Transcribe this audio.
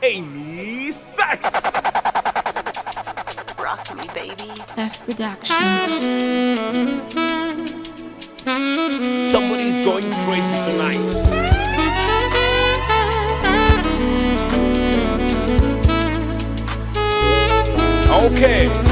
Amy Sex. Rock me, baby. F Production. Somebody's going crazy tonight. Okay.